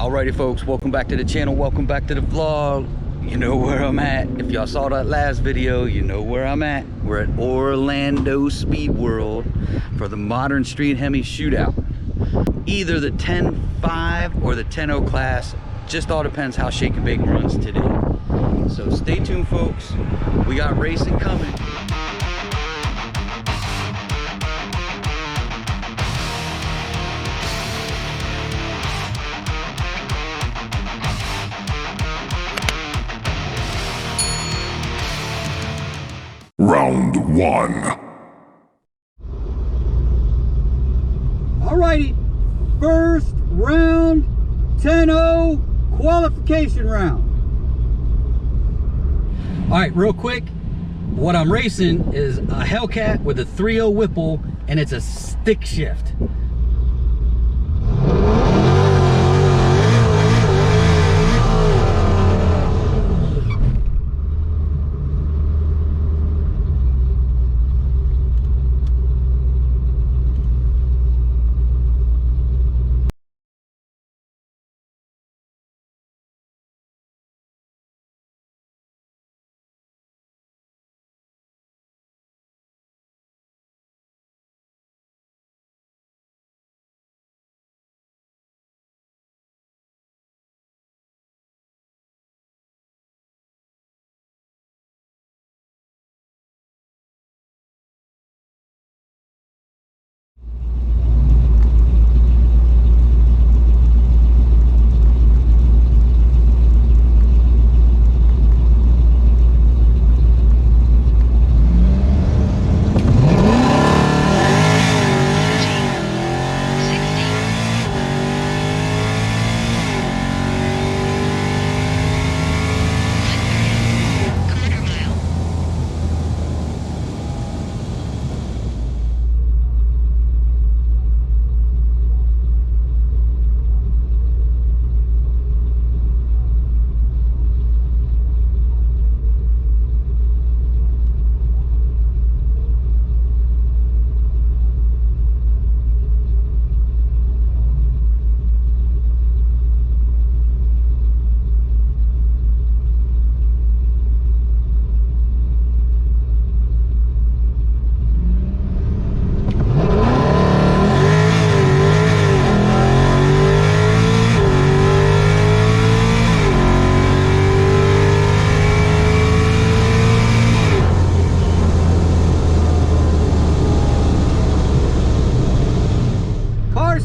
Alrighty folks, welcome back to the channel, welcome back to the vlog. You know where I'm at. If y'all saw that last video, you know where I'm at. We're at Orlando Speed World for the Modern Street Hemi Shootout. Either the 10.5 or the 10.0 class, just all depends how Shake and Bake runs today. So stay tuned folks, we got racing coming. Round one. Alrighty, first round, 10.0 qualification round. Alright, real quick, what I'm racing is a Hellcat with a 3.0 Whipple, and it's a stick shift.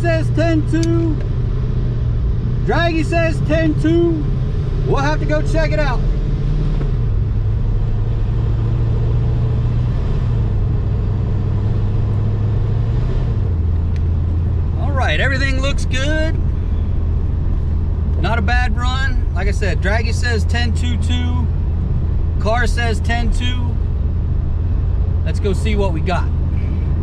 Says 10.2, Draggy says 10.2. We'll have to go check it out. All right, everything looks good. Not a bad run. Like I said, Draggy says 10.22, car says 10.2. Let's go see what we got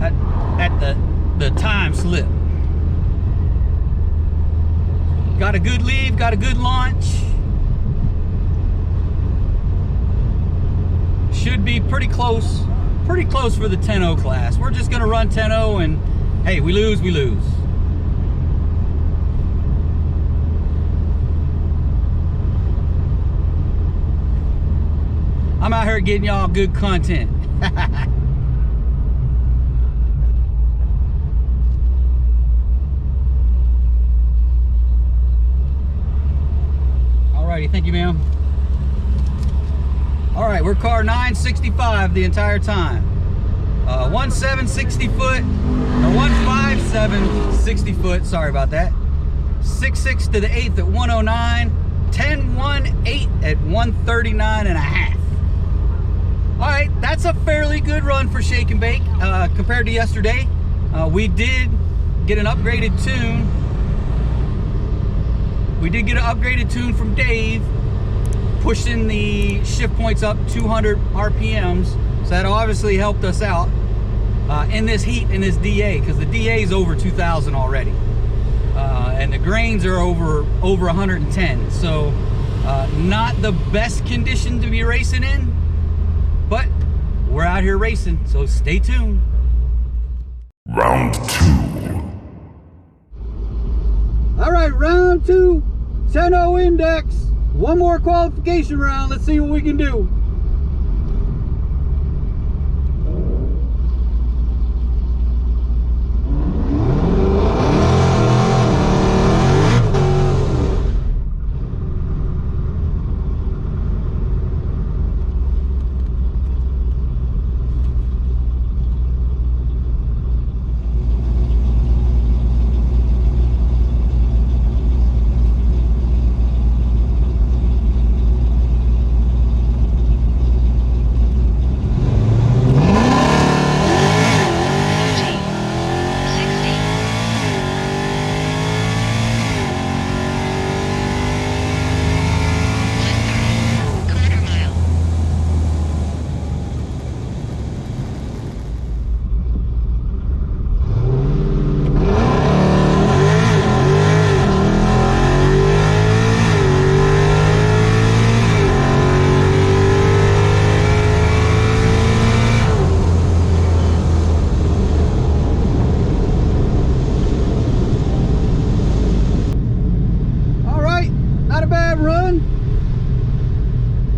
at the time slip. Got a good leave, got a good launch. Should be pretty close for the 10.0 class. We're just gonna run 10.0 and hey, we lose, we lose. I'm out here getting y'all good content. Alrighty, thank you, ma'am. Alright, we're car 965 the entire time. 1760 foot, or 157 60 foot, sorry about that. 6.6 to the 8th at 109, 10.18 at 139 and a half. Alright, that's a fairly good run for Shake and Bake compared to yesterday. We did get an upgraded tune. We did get an upgraded tune from Dave, pushing the shift points up 200 RPMs. So that obviously helped us out in this heat, in this DA, because the DA is over 2,000 already. And the grains are over 110. So not the best condition to be racing in, but we're out here racing, so stay tuned. Round two. All right, round two, 10-0 index. One more qualification round. Let's see what we can do.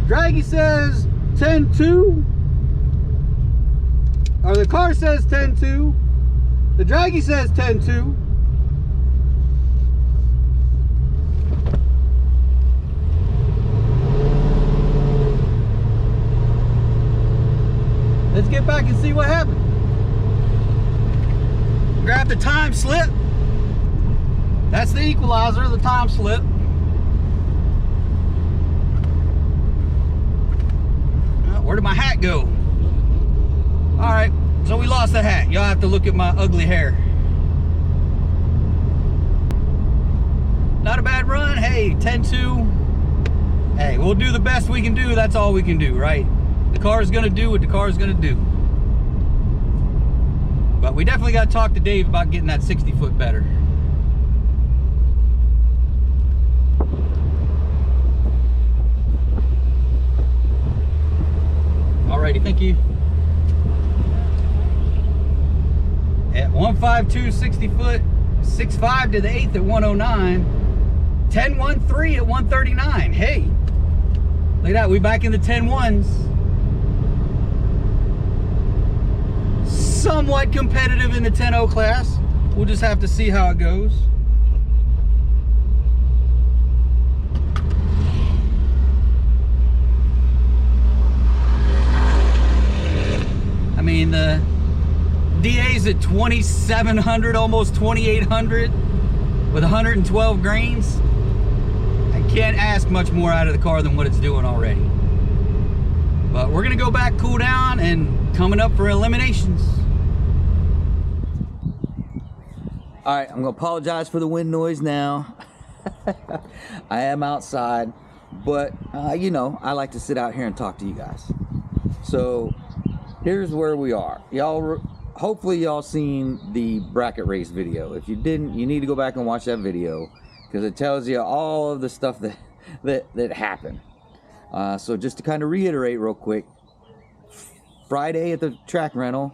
Draggy says 10.2, or the car says 10.2. The Draggy says 10.2. Let's get back and see what happened. Grab the time slip. That's the equalizer, the time slip. Where did my hat go? All right, so we lost the hat. Y'all have to look at my ugly hair. Not a bad run. Hey, 10.2. Hey, we'll do the best we can do. That's all we can do, right? The car is gonna do what the car is gonna do. But we definitely got to talk to Dave about getting that 60-foot better. Alrighty, thank you. At 152, 60 foot, 6.5 to the 8th at 109, 10.13 at 139. Hey, look at that, we back in the 10.1s. Somewhat competitive in the 10.0 class. We'll just have to see how it goes. I mean, the DA's at 2,700, almost 2,800 with 112 grains. I can't ask much more out of the car than what it's doing already. But we're gonna go back, cool down, and coming up for eliminations. All right, I'm gonna apologize for the wind noise now. I am outside, but you know, I like to sit out here and talk to you guys. So here's where we are. Y'all, hopefully y'all seen the bracket race video. If you didn't, you need to go back and watch that video because it tells you all of the stuff that happened. So just to kind of reiterate real quick, Friday at the track rental,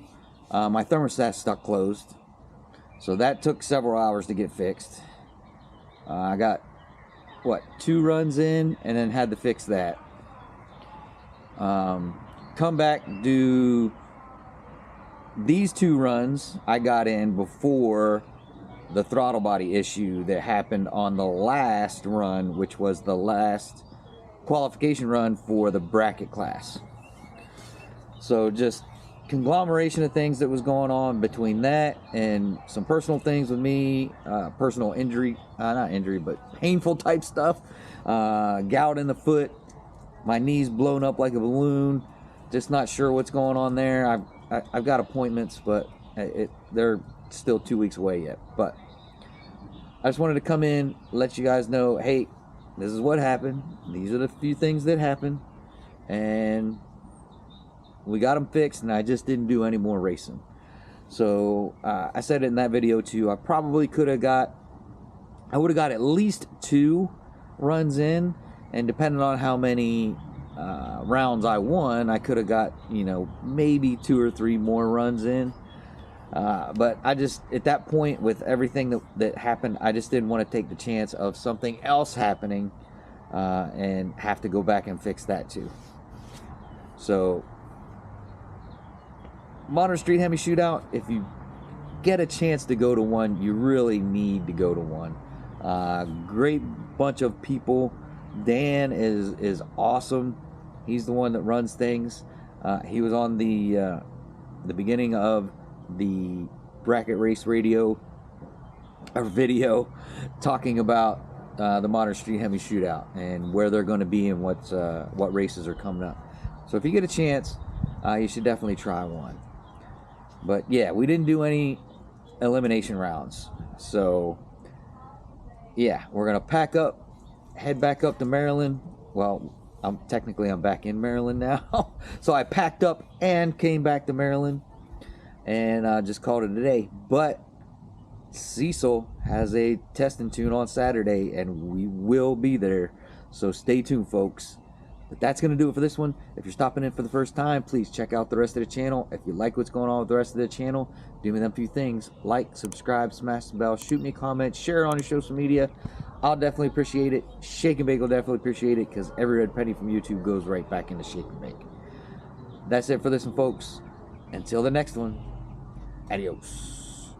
my thermostat stuck closed. So that took several hours to get fixed. I got, what, 2 runs in and then had to fix that. Come back, do these 2 runs I got in before the throttle body issue that happened on the last run, which was the last qualification run for the bracket class. So just conglomeration of things that was going on between that and some personal things with me, personal injury, not injury, but painful type stuff, gout in the foot, my knees blown up like a balloon. Just not sure what's going on there. I've got appointments, but they're still 2 weeks away yet. But I just wanted to come in, let you guys know, hey, this is what happened. These are the few things that happened, and we got them fixed, and I just didn't do any more racing. So I said it in that video too. I probably would have got at least 2 runs in, and depending on how many rounds I won, I could have got, you know, maybe 2 or 3 more runs in. But I just, at that point, with everything that happened, I just didn't want to take the chance of something else happening and have to go back and fix that too. So, Modern Street Hemi Shootout, if you get a chance to go to one, you really need to go to one. Great bunch of people. Dan is awesome. He's the one that runs things. He was on the beginning of the bracket race radio or video talking about the Modern Street Hemi Shootout and where they're going to be and what races are coming up. So if you get a chance, you should definitely try one. But yeah, we didn't do any elimination rounds, so yeah, we're gonna pack up, head back up to Maryland. Well, I'm back in Maryland now. So I packed up and came back to Maryland and just called it a day. But Cecil has a test and tune on Saturday and we will be there, so stay tuned, folks. But that's going to do it for this one. If you're stopping in for the first time, please check out the rest of the channel. If you like what's going on with the rest of the channel, do me them few things: like, subscribe, smash the bell, shoot me a comment, share it on your social media. I'll definitely appreciate it. Shake and Bake will definitely appreciate it, because every red penny from YouTube goes right back into Shake and Bake. That's it for this one, folks. Until the next one, adios.